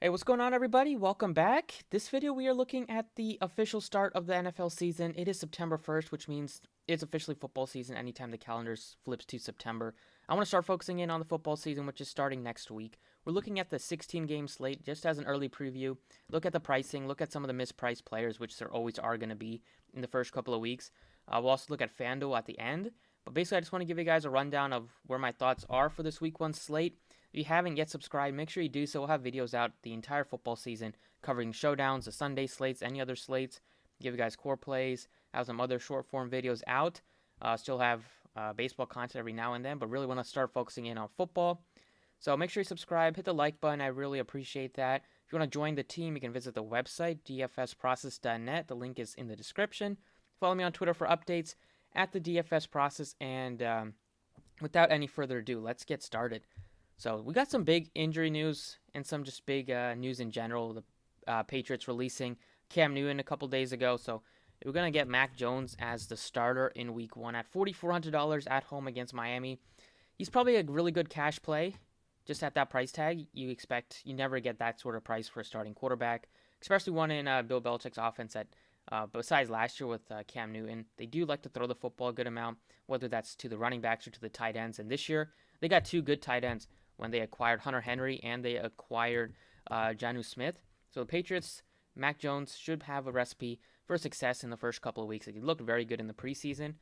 Hey, what's going on, everybody? Welcome back. This video, we are looking at the official start of the NFL season. It is September 1st, which means it's officially football season anytime the calendar flips to September. I want to start focusing in on the football season, which is starting next week. We're looking at the 16-game slate just as an early preview. Look at the pricing, look at some of the mispriced players, which there always are going to be in the first couple of weeks. We'll also look at Fanduel at the end. But basically, I just want to give you guys a rundown of where my thoughts are for this week one slate. If you haven't yet subscribed, make sure you do so. We'll have videos out the entire football season covering showdowns, the Sunday slates, any other slates. Give you guys core plays. Have some other short form videos out. Still have baseball content every now and then, but really want to start focusing in on football. So make sure you subscribe, hit the like button. I really appreciate that. If you want to join the team, you can visit the website, dfsprocess.net. The link is in the description. Follow me on Twitter for updates at the DFS process. And without any further ado, let's get started. So we got some big injury news and some just big news in general. The Patriots releasing Cam Newton a couple days ago. So we're going to get Mac Jones as the starter in week one at $4,400 at home against Miami. He's probably a really good cash play. Just at that price tag, you never get that sort of price for a starting quarterback, especially one in Bill Belichick's offense that, besides last year with Cam Newton, they do like to throw the football a good amount, whether that's to the running backs or to the tight ends. And this year, they got two good tight ends when they acquired Hunter Henry and they acquired Jonnu Smith. So the Patriots, Mac Jones should have a recipe for success in the first couple of weeks. He looked very good in the preseason.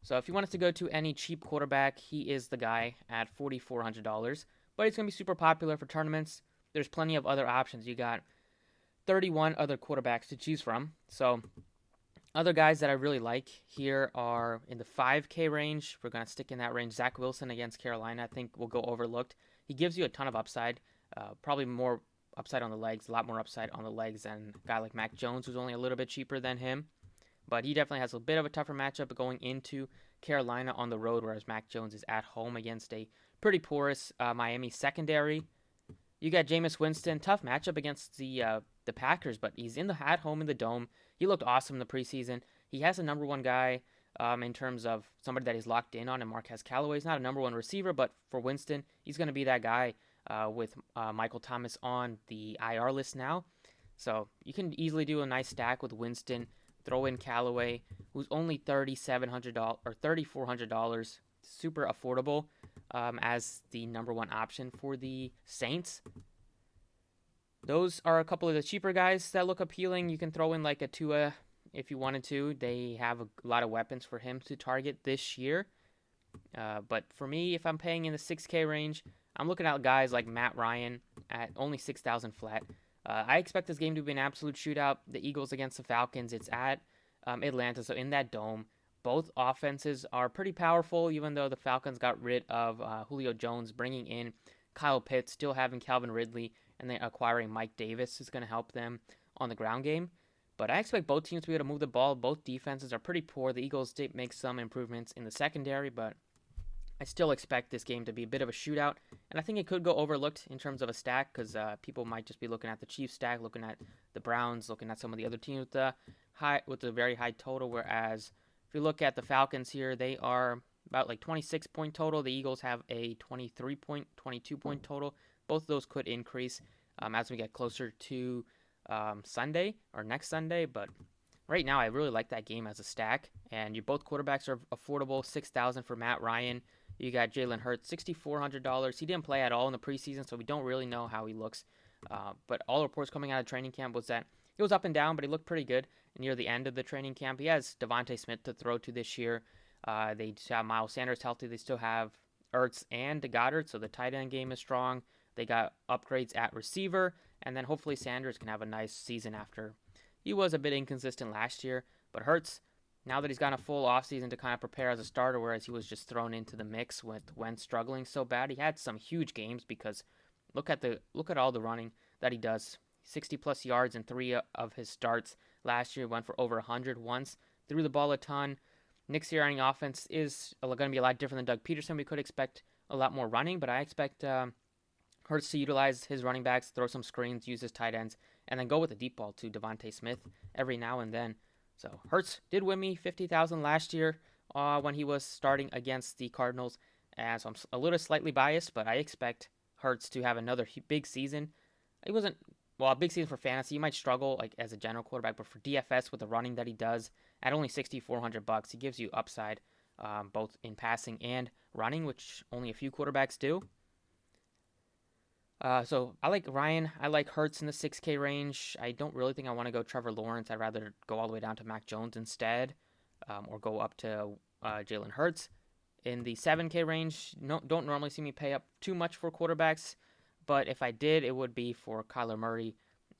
So if you want us to go to any cheap quarterback, he is the guy at $4,400. But he's going to be super popular for tournaments. There's plenty of other options. You got 31 other quarterbacks to choose from. So other guys that I really like here are in the 5K range. We're going to stick in that range. Zach Wilson against Carolina, I think, will go overlooked. He gives you a ton of upside, probably more upside on the legs, a lot more upside on the legs than a guy like Mac Jones, who's only a little bit cheaper than him. But he definitely has a bit of a tougher matchup going into Carolina on the road, whereas Mac Jones is at home against a pretty porous Miami secondary. You got Jameis Winston, tough matchup against the Packers, but he's at home in the dome. He looked awesome in the preseason. He has a number one guy in terms of somebody that he's locked in on, and Marquez Callaway. He's not a number one receiver, but for Winston, he's going to be that guy with Michael Thomas on the IR list now. So you can easily do a nice stack with Winston. Throw in Callaway, who's only $3,700 or $3,400, super affordable as the number one option for the Saints. Those are a couple of the cheaper guys that look appealing. You can throw in like a Tua if you wanted to. They have a lot of weapons for him to target this year. But for me, if I'm paying in the 6K range, I'm looking at guys like Matt Ryan at only 6,000 flat. I expect this game to be an absolute shootout. The Eagles against the Falcons. It's at Atlanta, so in that dome. Both offenses are pretty powerful, even though the Falcons got rid of Julio Jones, bringing in Kyle Pitts, still having Calvin Ridley, and then acquiring Mike Davis is going to help them on the ground game. But I expect both teams to be able to move the ball. Both defenses are pretty poor. The Eagles did make some improvements in the secondary, but I still expect this game to be a bit of a shootout, and I think it could go overlooked in terms of a stack because people might just be looking at the Chiefs stack, looking at the Browns, looking at some of the other teams with the very high total. Whereas if you look at the Falcons here, they are about like 26 point total. The Eagles have a 23 point, 22 point total. Both of those could increase as we get closer to Sunday or next Sunday, but right now I really like that game as a stack. And both quarterbacks are affordable. 6,000 for Matt Ryan. You got Jalen Hurts, $6,400. He didn't play at all in the preseason, so we don't really know how he looks. But all reports coming out of training camp was that he was up and down, but he looked pretty good near the end of the training camp. He has Devontae Smith to throw to this year. They have Miles Sanders healthy. They still have Ertz and Goddard, so the tight end game is strong. They got upgrades at receiver, and then hopefully Sanders can have a nice season after. He was a bit inconsistent last year, but Hurts, now that he's got a full offseason to kind of prepare as a starter, whereas he was just thrown into the mix when struggling so bad. He had some huge games because look at all the running that he does. 60 plus yards in 3 of his starts last year. Went for over 100 once. Threw the ball a ton. Nick Sirianni offense is going to be a lot different than Doug Peterson. We could expect a lot more running, but I expect Hurts to utilize his running backs, throw some screens, use his tight ends, and then go with the deep ball to Devontae Smith every now and then. So Hurts did win me 50,000 last year when he was starting against the Cardinals, and so I'm a little slightly biased, but I expect Hurts to have another big season It wasn't, well, a big season for fantasy. You might struggle like as a general quarterback, but for DFS with the running that he does at only $6,400, he gives you upside both in passing and running, which only a few quarterbacks do. So I like Ryan. I like Hurts in the 6K range. I don't really think I want to go Trevor Lawrence. I'd rather go all the way down to Mac Jones instead, or go up to Jalen Hurts. In the 7K range, no, don't normally see me pay up too much for quarterbacks, but if I did, it would be for Kyler Murray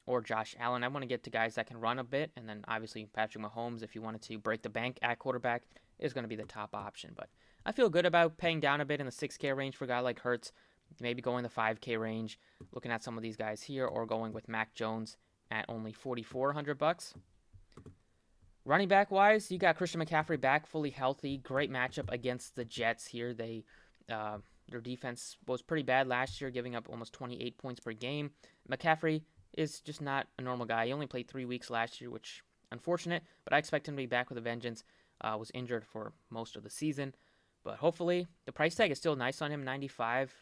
or Josh Allen. I want to get to guys that can run a bit, and then obviously Patrick Mahomes, if you wanted to break the bank at quarterback, is going to be the top option. But I feel good about paying down a bit in the 6K range for a guy like Hurts, maybe going the 5K range, looking at some of these guys here, or going with Mac Jones at only $4,400. Running back wise, you got Christian McCaffrey back fully healthy. Great matchup against the Jets here. Their defense was pretty bad last year, giving up almost 28 points per game. McCaffrey is just not a normal guy. He only played 3 weeks last year, which unfortunate, but I expect him to be back with a vengeance. Was injured for most of the season, but hopefully the price tag is still nice on him, 95.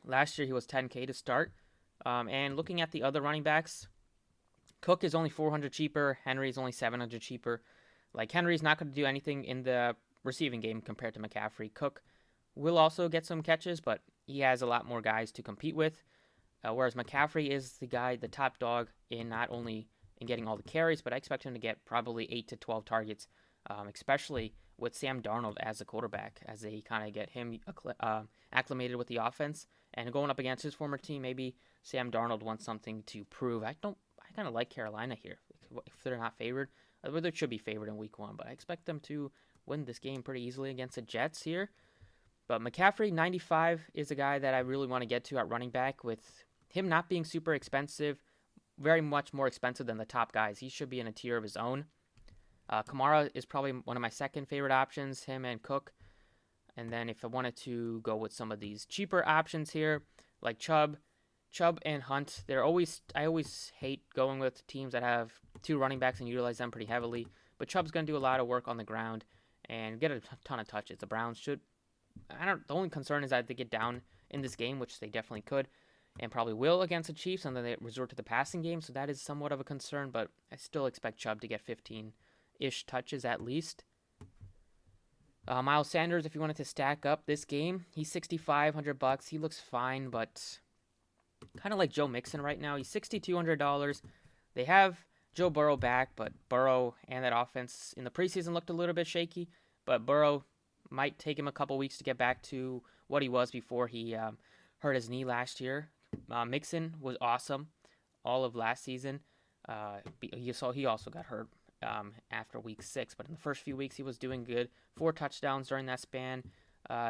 Last year he was 10K to start. And looking at the other running backs, Cook is only 400 cheaper. Henry is only 700 cheaper. Like, Henry's not going to do anything in the receiving game compared to McCaffrey. Cook will also get some catches, but he has a lot more guys to compete with. Whereas McCaffrey is the top dog in not only in getting all the carries, but I expect him to get probably 8 to 12 targets, especially with Sam Darnold as a quarterback, as they kind of get him acclimated with the offense. And going up against his former team, maybe Sam Darnold wants something to prove. I kind of like Carolina here. If they're not favored, they should be favored in week 1, but I expect them to win this game pretty easily against the Jets here. But McCaffrey, 95, is a guy that I really want to get to at running back, with him not being super expensive, very much more expensive than the top guys. He should be in a tier of his own. Kamara is probably one of my second favorite options, him and Cook. And then if I wanted to go with some of these cheaper options here, like Chubb and Hunt, I always hate going with teams that have 2 running backs and utilize them pretty heavily. But Chubb's going to do a lot of work on the ground and get a ton of touches. The Browns should. The only concern is that they get down in this game, which they definitely could and probably will against the Chiefs, and then they resort to the passing game. So that is somewhat of a concern, but I still expect Chubb to get 15-ish touches at least. Miles Sanders, if you wanted to stack up this game, he's $6,500. He looks fine, but kind of like Joe Mixon right now. He's $6,200. They have Joe Burrow back, but Burrow and that offense in the preseason looked a little bit shaky. But Burrow might take him a couple weeks to get back to what he was before he hurt his knee last year. Mixon was awesome all of last season. He also got hurt after week 6, but in the first few weeks he was doing good. 4 touchdowns during that span,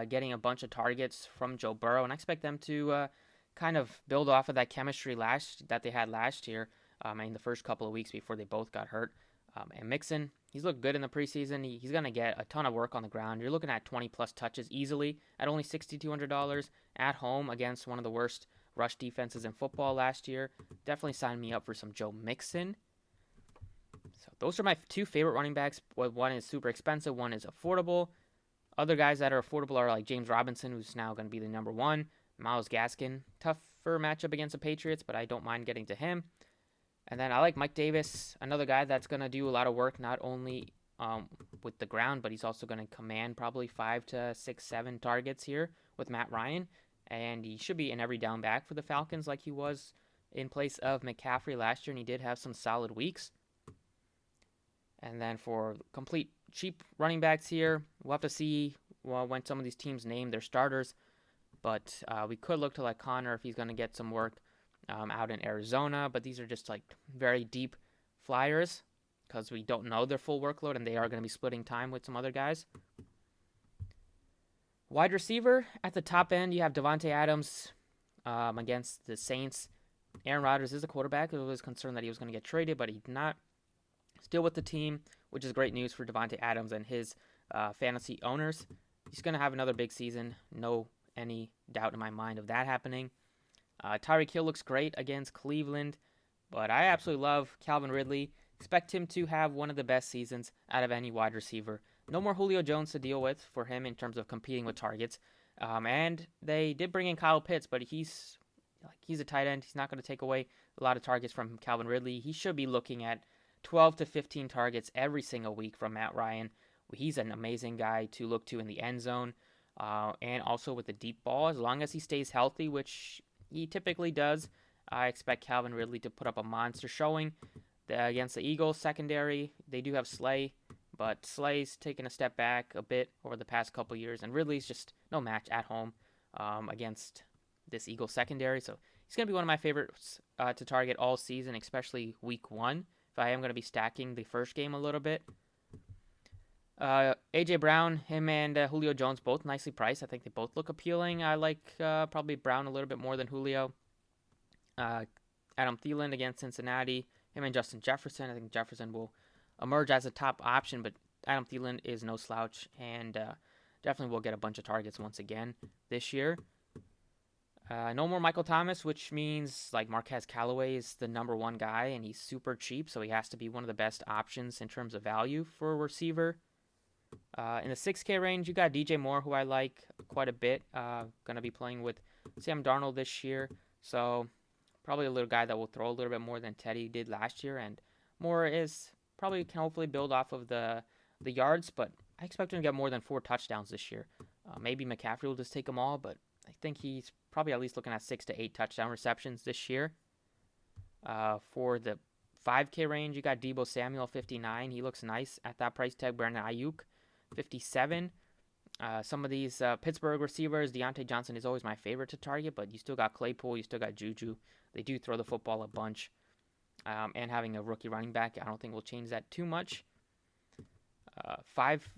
getting a bunch of targets from Joe Burrow, and I expect them to kind of build off of that chemistry that they had last year in the first couple of weeks before they both got hurt. And Mixon, he's looked good in the preseason. He's going to get a ton of work on the ground. You're looking at 20-plus touches easily at only $6,200 at home against one of the worst rush defenses in football last year. Definitely sign me up for some Joe Mixon. So those are my 2 favorite running backs. One is super expensive, one is affordable. Other guys that are affordable are like James Robinson, who's now going to be the number 1. Myles Gaskin, tougher matchup against the Patriots, but I don't mind getting to him. And then I like Mike Davis, another guy that's going to do a lot of work, not only with the ground, but he's also going to command probably 5 to 6, 7 targets here with Matt Ryan. And he should be an every down back for the Falcons like he was in place of McCaffrey last year, and he did have some solid weeks. And then for complete cheap running backs here, we'll have to see when some of these teams name their starters. But we could look to like Connor if he's going to get some work out in Arizona, but these are just like very deep flyers because we don't know their full workload, and they are going to be splitting time with some other guys. Wide receiver, at the top end, you have Devontae Adams against the Saints. Aaron Rodgers is a quarterback. It was concerned that he was going to get traded, but he did not. Still with the team, which is great news for Devontae Adams and his fantasy owners. He's going to have another big season. No any doubt in my mind of that happening. Tyreek Hill looks great against Cleveland, but I absolutely love Calvin Ridley. Expect him to have one of the best seasons out of any wide receiver. No more Julio Jones to deal with for him in terms of competing with targets. And they did bring in Kyle Pitts, but he's Like, he's a tight end. He's not going to take away a lot of targets from Calvin Ridley. He should be looking at 12 to 15 targets every single week from Matt Ryan. He's an amazing guy to look to in the end zone, and also with the deep ball. As long as he stays healthy, which he typically does, I expect Calvin Ridley to put up a monster showing. Against the Eagles secondary, they do have Slay, but Slay's taken a step back a bit over the past couple years, and Ridley's just no match at home against this Eagles secondary. So he's going to be one of my favorites to target all season, especially week 1, if I am going to be stacking the first game a little bit. A.J. Brown, him and Julio Jones, both nicely priced. I think they both look appealing. I like probably Brown a little bit more than Julio. Adam Thielen against Cincinnati. Him and Justin Jefferson. I think Jefferson will emerge as a top option, but Adam Thielen is no slouch and definitely will get a bunch of targets once again this year. No more Michael Thomas, which means like Marquez Callaway is the number 1 guy, and he's super cheap, so he has to be one of the best options in terms of value for a receiver. In the 6K range, you got DJ Moore, who I like quite a bit. Going to be playing with Sam Darnold this year, so probably a little guy that will throw a little bit more than Teddy did last year, and Moore is probably can hopefully build off of the yards, but I expect him to get more than 4 touchdowns this year. Maybe McCaffrey will just take them all, but I think he's probably at least looking at 6 to 8 touchdown receptions this year. For the 5K range, you got Deebo Samuel, 59. He looks nice at that price tag. Brandon Ayuk, 57. Some of these Pittsburgh receivers, Deontay Johnson is always my favorite to target, but you still got Claypool, you still got Juju. They do throw the football a bunch. And having a rookie running back, I don't think will change that too much.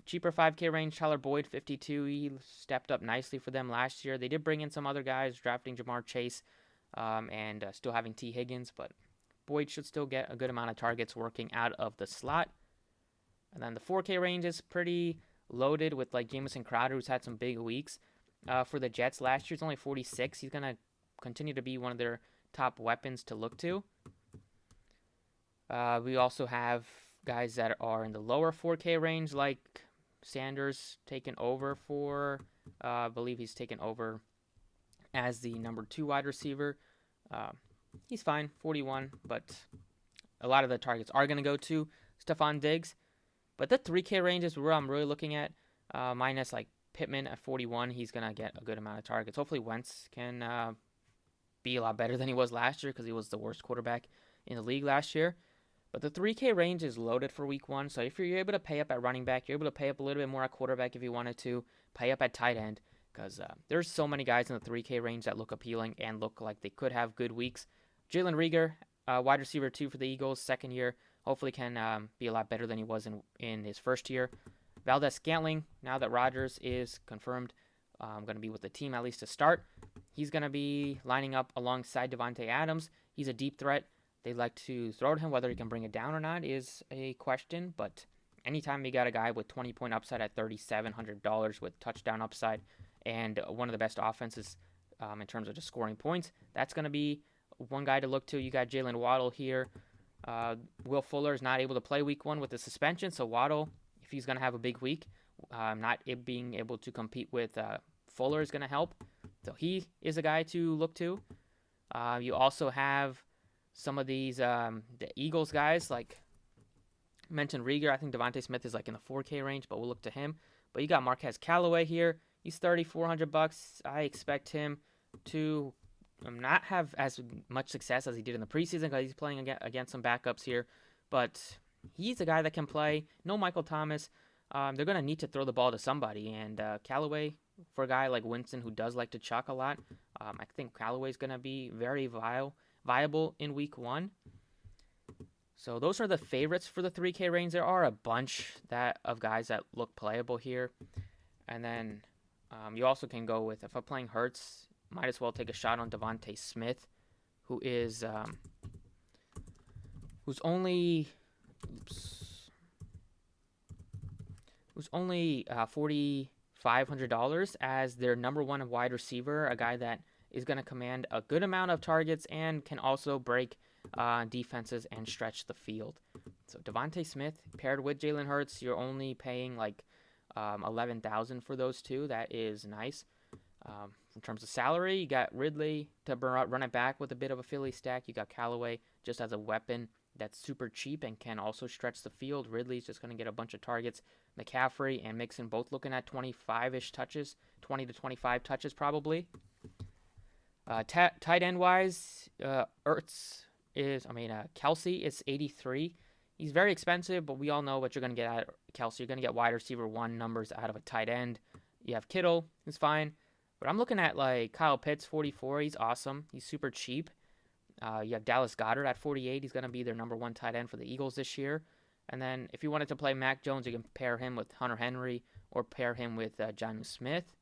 Cheaper 5K range, Tyler Boyd, 52. He stepped up nicely for them last year. They did bring in some other guys, drafting Jamar Chase, and still having T. Higgins, but Boyd should still get a good amount of targets working out of the slot. And then the 4K range is pretty loaded with like Jamison Crowder, who's had some big weeks. For the Jets last year, it's only 46. He's going to continue to be one of their top weapons to look to. We also have guys that are in the lower 4K range, like Sanders taken over for, I believe he's taken over as the number 2 wide receiver. He's fine, 41, but a lot of the targets are going to go to Stephon Diggs. But the 3K range is where I'm really looking at, minus like Pittman at 41. He's going to get a good amount of targets. Hopefully Wentz can be a lot better than he was last year because he was the worst quarterback in the league last year. But the 3K range is loaded for week 1. So if you're able to pay up at running back, you're able to pay up a little bit more at quarterback if you wanted to, pay up at tight end, because there's so many guys in the 3K range that look appealing and look like they could have good weeks. Jalen Reagor, wide receiver 2 for the Eagles, second year, hopefully can be a lot better than he was in his first year. Valdez-Scantling, now that Rodgers is confirmed going to be with the team at least to start, he's going to be lining up alongside Devontae Adams. He's a deep threat. They like to throw to him. Whether he can bring it down or not is a question, but anytime you got a guy with 20-point upside at $3,700 with touchdown upside and one of the best offenses in terms of just scoring points, that's going to be one guy to look to. You got Jalen Waddle here. Will Fuller is not able to play week 1 with the suspension, so Waddle, if he's going to have a big week, not being able to compete with Fuller is going to help. So he is a guy to look to. You also have some of these the Eagles guys, like mentioned Reagor. I think Devontae Smith is like in the 4K range, but we'll look to him. But you got Marquez Callaway here. He's $3,400. I expect him to not have as much success as he did in the preseason because he's playing against some backups here. But he's a guy that can play. No Michael Thomas. They're going to need to throw the ball to somebody. And Callaway, for a guy like Winston who does like to chuck a lot, I think Callaway's going to be very viable in week 1. So those are the favorites for the 3K range. There are a bunch of guys that look playable here. And then you also can go with, if I'm playing Hurts, might as well take a shot on Devontae Smith, who's only $4,500 as their number 1 wide receiver, a guy that is going to command a good amount of targets and can also break defenses and stretch the field. So Devontae Smith paired with Jalen Hurts, you're only paying like $11,000 for those two. That is nice. in terms of salary, you got Ridley to run it back with a bit of a Philly stack. You got Callaway just as a weapon that's super cheap and can also stretch the field. Ridley's just going to get a bunch of targets. McCaffrey and Mixon both looking at 25-ish touches, 20 to 25 touches probably. Tight end wise, Kelsey is 83. He's very expensive, but we all know what you're going to get out of Kelsey. You're going to get wide receiver 1 numbers out of a tight end. You have Kittle, who's fine. But I'm looking at like Kyle Pitts, 44. He's awesome. He's super cheap. You have Dallas Goedert at 48. He's going to be their number 1 tight end for the Eagles this year. And then if you wanted to play Mac Jones, you can pair him with Hunter Henry or pair him with Jonnu Smith.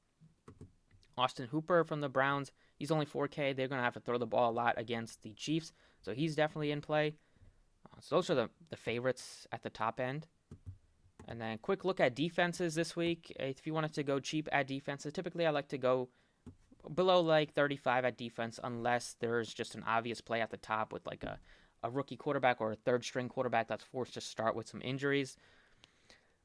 Austin Hooper from the Browns, he's only 4K. They're going to have to throw the ball a lot against the Chiefs, so he's definitely in play. So those are the favorites at the top end. And then quick look at defenses this week. If you wanted to go cheap at defenses, typically I like to go below like 35 at defense unless there's just an obvious play at the top with like a rookie quarterback or a third-string quarterback that's forced to start with some injuries.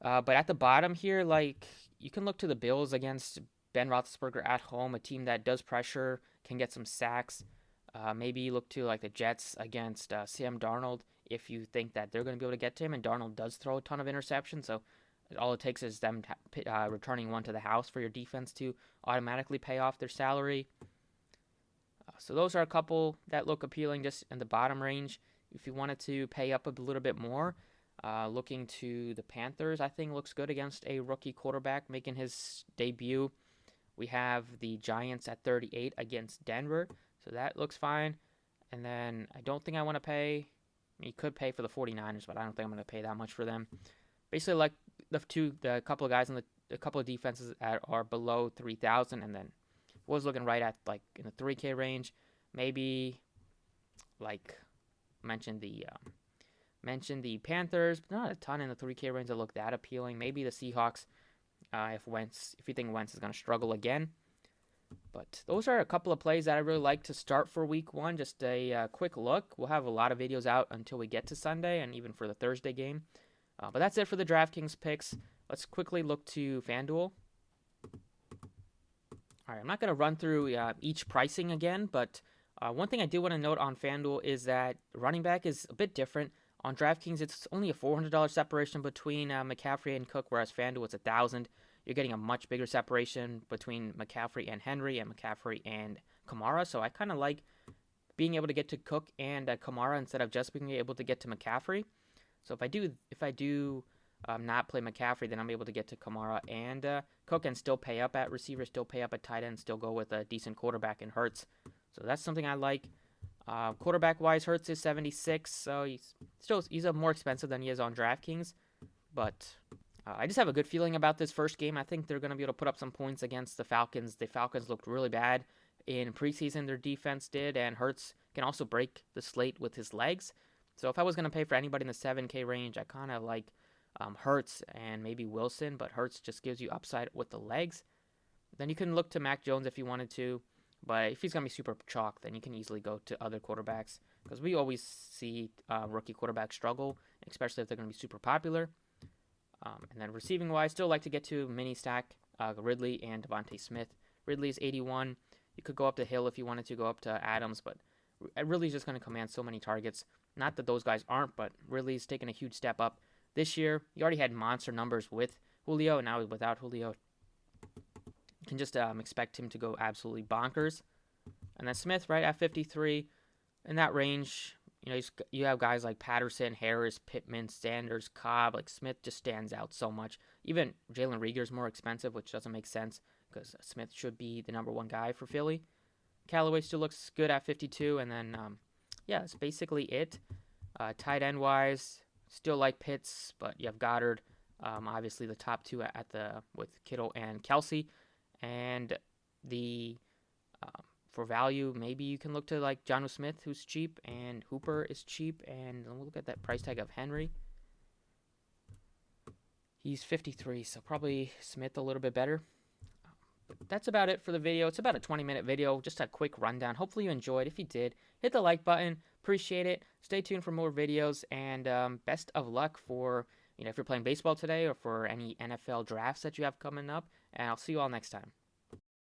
But at the bottom here, like you can look to the Bills against Ben Roethlisberger at home, a team that does pressure, can get some sacks. Maybe look to like the Jets against Sam Darnold if you think that they're going to be able to get to him. And Darnold does throw a ton of interceptions, so all it takes is them returning one to the house for your defense to automatically pay off their salary. So those are a couple that look appealing just in the bottom range. If you wanted to pay up a little bit more, looking to the Panthers, I think looks good against a rookie quarterback making his debut. We have the Giants at 38 against Denver, so that looks fine. And then I don't think I want to pay. You could pay for the 49ers, but I don't think I'm going to pay that much for them. Basically, like the couple of guys in the couple of defenses that are below 3,000, and then was looking right at like in the 3K range. Maybe like mentioned the Panthers, but not a ton in the 3K range that look that appealing. Maybe the Seahawks. If you think Wentz is going to struggle again. But those are a couple of plays that I really like to start for week 1. Just a quick look. We'll have a lot of videos out until we get to Sunday and even for the Thursday game. But that's it for the DraftKings picks. Let's quickly look to Fanduel. All right, I'm not going to run through each pricing again, but one thing I do want to note on Fanduel is that running back is a bit different. On DraftKings, it's only a $400 separation between McCaffrey and Cook, whereas Fanduel it's $1,000. You're getting a much bigger separation between McCaffrey and Henry and McCaffrey and Kamara. So I kind of like being able to get to Cook and Kamara instead of just being able to get to McCaffrey. So if I do not play McCaffrey, then I'm able to get to Kamara and Cook and still pay up at receiver, still pay up at tight end, still go with a decent quarterback in Hurts. So that's something I like. Quarterback-wise, Hurts is 76, so he's more expensive than he is on DraftKings. But I just have a good feeling about this first game. I think they're going to be able to put up some points against the Falcons. The Falcons looked really bad in preseason, their defense did, and Hurts can also break the slate with his legs. So if I was going to pay for anybody in the 7K range, I kind of like Hurts and maybe Wilson, but Hurts just gives you upside with the legs. Then you can look to Mac Jones if you wanted to. But if he's going to be super chalk, then you can easily go to other quarterbacks. Because we always see rookie quarterbacks struggle, especially if they're going to be super popular. And then receiving-wise, still like to get to mini stack Ridley and Devontae Smith. Ridley is 81. You could go up to Hill if you wanted to go up to Adams, but Ridley's just going to command so many targets. Not that those guys aren't, but Ridley's taken a huge step up this year. He already had monster numbers with Julio, and now without Julio, you can just expect him to go absolutely bonkers. And then Smith right at 53. In that range, you have guys like Patterson, Harris, Pittman, Sanders, Cobb. Like Smith just stands out so much. Even Jalen Reagor's more expensive, which doesn't make sense because Smith should be the number 1 guy for Philly. Callaway still looks good at 52. And then, that's basically it. Tight end wise, still like Pitts, but you have Goddard. Obviously, the top 2 with Kittle and Kelsey. And for value, maybe you can look to like Jonnu Smith, who's cheap, and Hooper is cheap. And we'll look at that price tag of Henry. He's 53, so probably Smith a little bit better. But that's about it for the video. It's about a 20-minute video, just a quick rundown. Hopefully you enjoyed. If you did, hit the like button. Appreciate it. Stay tuned for more videos, and best of luck for if you're playing baseball today or for any NFL drafts that you have coming up. And I'll see you all next time.